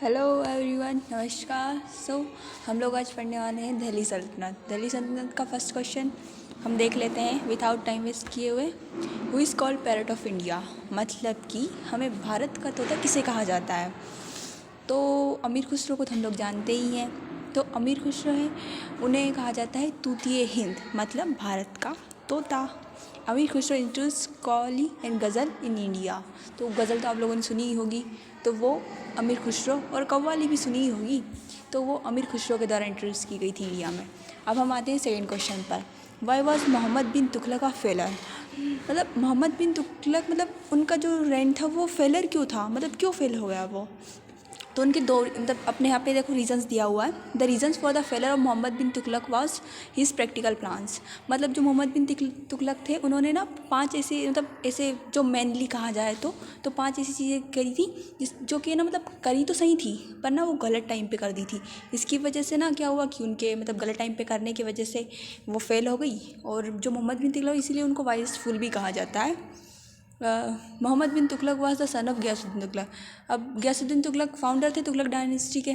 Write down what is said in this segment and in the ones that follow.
Hello everyone, नमस्कार। हम लोग आज पढ़ने वाले हैं दिल्ली सल्तनत का फर्स्ट क्वेश्चन हम देख लेते हैं विदाउट टाइम वेस्ट किए हुए। Who is called parrot of India, मतलब कि हमें भारत का तोता किसे कहा जाता है। तो अमीर खुसरो को तो हम लोग जानते ही हैं। तो अमीर खुसरो हैं, उन्हें कहा जाता है तूतिए हिंद, मतलब भारत का तोता। अमीर Khusro introduce qawwali and ghazal in India. तो गज़ल तो आप लोगों ने सुनी ही होगी, तो वो अमीर खुसरो, और कव्वाली भी सुनी ही होगी, तो वो अमीर खुसरो के द्वारा इंट्रोड्यूस की गई थी इंडिया में। अब हम आते हैं सेकंड क्वेश्चन पर। Why was Mohammad bin Tughlaq a failure, मतलब मोहम्मद बिन तुगलक, मतलब उनका जो रेन था वो फेलर क्यों था, मतलब क्यों फेल हो गया वो। तो उनके दो, मतलब अपने यहाँ पे देखो रीजंस दिया हुआ है। The reasons for the failure of Mohammad bin Tughlaq was his practical plans. मतलब जो मोहम्मद बिन तुगलक थे, उन्होंने ना 5 ऐसे, मतलब ऐसे जो मेनली कहा जाए तो 5 ऐसी चीज़ें करी थी जो कि ना, मतलब करी तो सही थी पर ना वो गलत टाइम पे कर दी थी। इसकी वजह से ना क्या हुआ कि उनके, मतलब गलत टाइम पे करने की वजह से वो फेल हो गई। और जो मोहम्मद बिन तुगलक, इसीलिए उनको वाइसफुल भी कहा जाता है। Mohammad bin Tughlaq was the son of Ghiyasuddin Tughlaq. अब गयासुद्दीन तुगलक फाउंडर थे तुगलक डायनेस्टी के,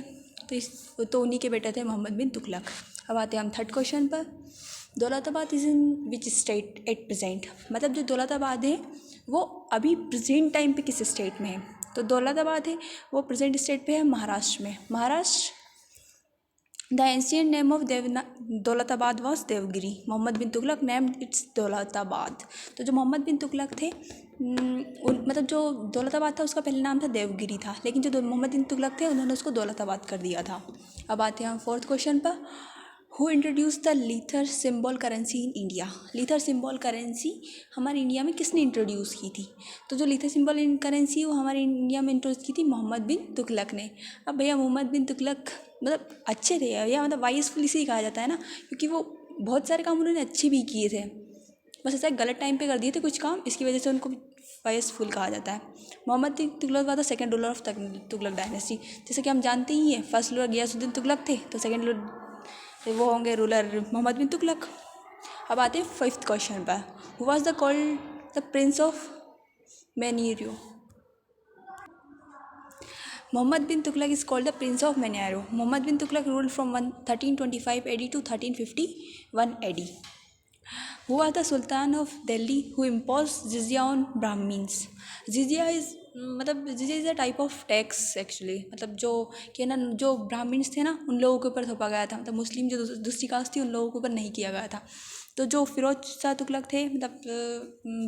तो उन्हीं के बेटे थे मोहम्मद बिन तुगलक। अब आते हैं हम थर्ड क्वेश्चन पर। Daulatabad is in which state at present, मतलब जो दौलताबाद है वो अभी प्रेजेंट टाइम पे किस स्टेट में है। तो दौलताबाद है वो प्रेजेंट स्टेट पे है महाराष्ट्र में। Maharashtra. The ancient name of Daulatabad was Devagiri. Mohammad bin Tughlaq name its Daulatabad. तो जो मोहम्मद बिन तुगलक थे, मतलब जो दौलताबाद था उसका पहले नाम था देवगिरी था, लेकिन जो मोहम्मद बिन तुगलक थे उन्होंने उसको दौलताबाद कर दिया था। अब आते हैं हम फोर्थ क्वेश्चन पर। Who introduce the Leathern symbol currency in India. Leathern symbol currency हमारे इंडिया में किसने इंट्रोड्यूस की थी। तो जो लीथर सिंबल करेंसी वो हमारे इंडिया में इंट्रोड्यूस की थी मोहम्मद बिन तुगलक ने। अब भैया मोहम्मद बिन तुगलक मतलब अच्छे थे भैया, मतलब वाइसफुल इसे ही कहा जाता है ना, क्योंकि वो बहुत सारे काम उन्होंने अच्छे भी किए थे, बस ऐसा गलत टाइम पे कर दिए थे कुछ काम, इसकी वजह से उनको वाइसफुल कहा जाता है। Mohammad bin Tughlaq was the second ruler of Tughlaq dynasty. जैसे कि हम जानते ही हैं, फर्स्ट रूलर गयासुद्दीन तुगलक थे, तो सेकंड वो होंगे रूलर मोहम्मद बिन तुगलक। अब आते हैं फिफ्थ क्वेश्चन पर। Who was the called the prince of moneyers. Muhammad bin Tughlaq is called the Prince of Menaro. Muhammad bin Tughlaq ruled from 1325 AD to 1351 AD. Who was the Sultan of Delhi who imposed jizya on Brahmins? Jizya is, मतलब jizya is a type of tax actually, मतलब जो कि ना, जो Brahmins थे ना उन लोगों के ऊपर थोपा गया था, मतलब मुस्लिम जो दूसरी कास्ट थी उन लोगों के ऊपर नहीं किया गया था। तो जो फिरोज शाह तुगलक थे, मतलब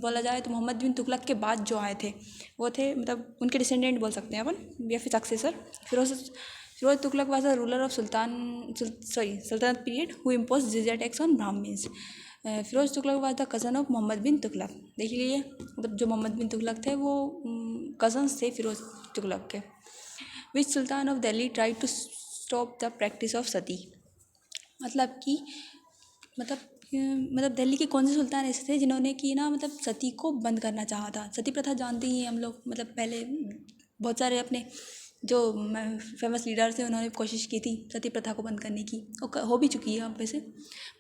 बोला जाए तो मोहम्मद बिन तुगलक के बाद जो आए थे वो थे, मतलब उनके डिसेंडेंट बोल सकते हैं अपन, या फिर successor. Firoz Tughlaq was the ruler of sultanate period who impose jizya tax on Brahmins. Firoz Tughlaq was the cousin of Mohammad bin Tughlaq. देख लीजिए, मतलब जो मोहम्मद बिन तुगलक थे वो कज़न्स थे फिरोज तुगलक के। Which sultan of Delhi try to stop the practice of sati, मतलब कि मतलब दिल्ली के कौन से सुल्तान ऐसे थे जिन्होंने कि ना, मतलब सती को बंद करना चाहा था। सती प्रथा जानते ही हैं हम लोग, मतलब पहले बहुत सारे अपने जो फेमस लीडर्स थे उन्होंने कोशिश की थी सती प्रथा को बंद करने की, और हो भी चुकी है अब वैसे।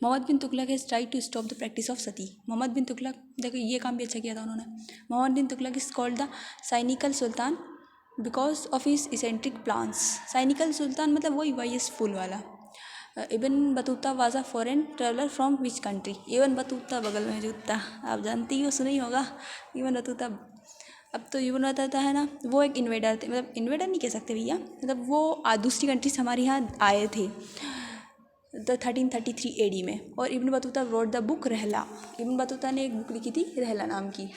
Mohammad bin Tughlaq has try to stop the practice of sati. Mohammad bin Tughlaq, देखो ये काम भी अच्छा किया था उन्होंने। Mohammad bin Tughlaq is called the cynical sultan because of his eccentric plans. Cynical sultan मतलब वही वाइसफुल वाला। Ibn Battuta was a foreign traveller from which country. Ibn Battuta, बगल में जूता, आप जानती हो, सुना ही होगा इबन बतूता। अब तो इबन बतूता है ना, वो एक इन्वेडर थे, मतलब इन्वेडर नहीं कह सकते भैया, मतलब वो दूसरी कंट्री से हमारे यहाँ आए थे द 1333 AD में। और Ibn Battuta wrote the book Rihla. Ibn Battuta ने एक बुक लिखी थी रहला नाम की।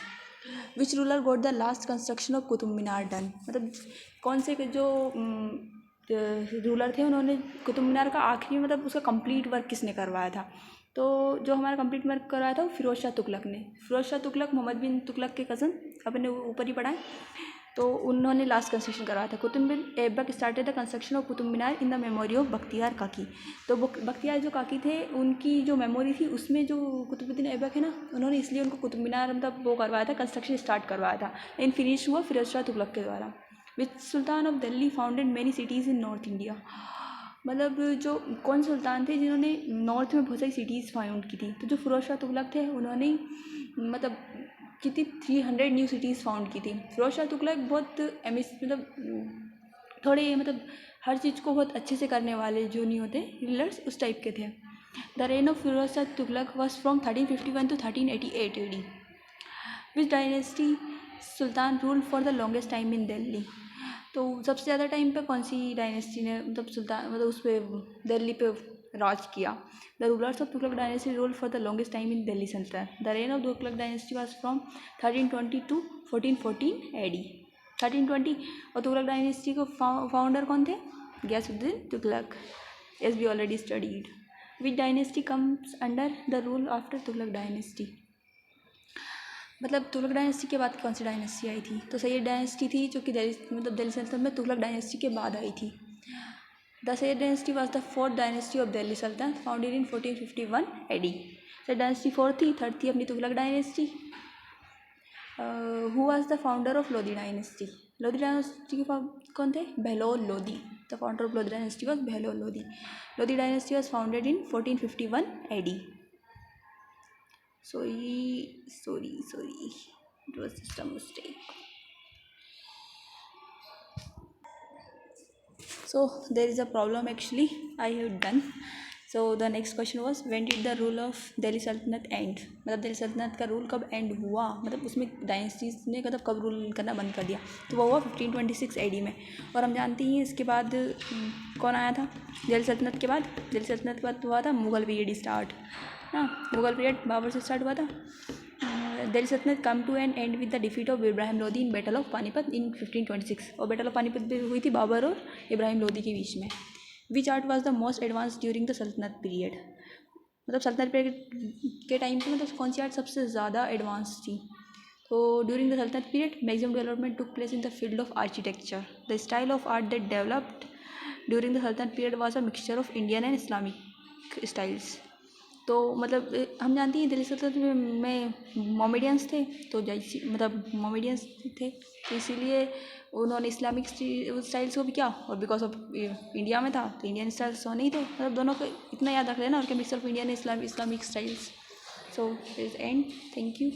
Which ruler goat the last construction of Qutub Minar done, मतलब कौन से जो रूलर थे उन्होंने कुतुब मीनार का आखिरी, मतलब उसका कंप्लीट वर्क किसने करवाया था। तो जो हमारा कंप्लीट वर्क करवाया था वो फिरोज शाह तुगलक ने। फिरोज शाह तुगलक मोहम्मद बिन तुगलक के कज़न, अपने ऊपर ही पढ़ाए, तो उन्होंने लास्ट कंस्ट्रक्शन करवाया था। Qutub bin Aibak started the construction of Qutub Minar in the memory of Bakhtiyar Kaki. तो बख्तियार जो काकी थे उनकी जो मेमोरी थी उसमें जो कुतुबुद्दीन ऐबक है ना, उन्होंने इसलिए उनको कुतुब मीनार मतलब वो करवाया था, कंस्ट्रक्शन स्टार्ट करवाया था, लेकिन फिनिश हुआ फिरोज शाह तुगलक के द्वारा। Which sultan of Delhi founded many cities in north India, मतलब जो कौन सुल्तान थे जिन्होंने नॉर्थ में बहुत सारी सिटीज़ फाउंड की थी। तो जो फिरोज शाह तुगलक थे उन्होंने मतलब कितनी 300 न्यू सिटीज़ फाउंड की थी। फिरोज शाह तुगलक बहुत मतलब थोड़े मतलब हर चीज़ को बहुत अच्छे से करने वाले जो नहीं होते रूलर्स, उस टाइप के थे। The reign of Firoz Shah Tughlaq was from 1351 to 1388 AD। Which dynasty sultan rule for the longest time in Delhi. तो सबसे ज़्यादा टाइम पे कौन सी डायनेस्टी ने मतलब सुल्तान मतलब उस पर दिल्ली पे राज किया। The rulers of Tughlaq dynasty rule for the longest time in Delhi sultanate. The reign of Tughlaq dynasty was from 1320 to 1414 AD। 1320। और तुगलक डायनेस्टी को फाउंडर कौन थे? Ghiyasuddin Tughlaq, as we already studied. Which dynasty comes under the rule after Tughlaq dynasty. मतलब Tughlaq dynasty के बाद कौन सी dynasty आई थी? तो सैयद डायनेस्टी थी, जो कि दिल्ली सल्तनत में तुगलक डायनेस्टी के बाद आई थी। The Sayyid dynasty was the fourth dynasty of Delhi sultanate, founded in 1451 AD। Sayyid dynasty fourth थी, थर्ड थी अपनी Tughlaq dynasty. Who was the founder of Lodi dynasty. Lodi dynasty के कौन थे? Bahlol Lodi. The founder of Lodi dynasty was Bahlol Lodi. Lodi dynasty was founded in 1451 AD। sorry, it was just a mistake. So there is a problem actually I have done. So the next question was, when did the rule of Delhi Sultanate end? मतलब दिल्ली सल्तनत का rule कब and हुआ, मतलब उसमें dynasties ने कब rule करना बंद कर दिया। तो वो हुआ 1526 AD में। और हम जानते हैं इसके बाद कौन आया था दिल्ली सल्तनत के बाद? दिल्ली सल्तनत के बाद हुआ था मुग़ल पीरियड स्टार्ट ना। मुग़ल पीरियड बाबर से स्टार्ट हुआ था। Delhi sultanate come to an end with the defeat of Ibrahim Lodi in battle of Panipat in 1526। और बैटल ऑफ पानीपत भी हुई थी बाबर और इब्राहिम लोदी के बीच में। विच art was the most advance during the sultanate period. मतलब सल्तनत पीरियड के टाइम पे मतलब कौन सी आर्ट सबसे ज़्यादा एडवांस थी? तो during the sultanate period maximum development took place in the field of architecture. The style of art that developed during the sultanate period was a mixture of Indian and Islamic styles. तो मतलब हम जानती हैं दिल्ली सल्तनत में मोमेडियंस थे, तो जैसी मतलब मोमेडियंस थे तो इसीलिए उन्होंने इस्लामिक स्टाइल्स को भी किया। और बिकॉज ऑफ इंडिया में था तो इंडियन स्टाइल्स तो नहीं थे, मतलब दोनों को इतना याद रख लेना, और mix of Indian Islamic styles. So is and, thank you.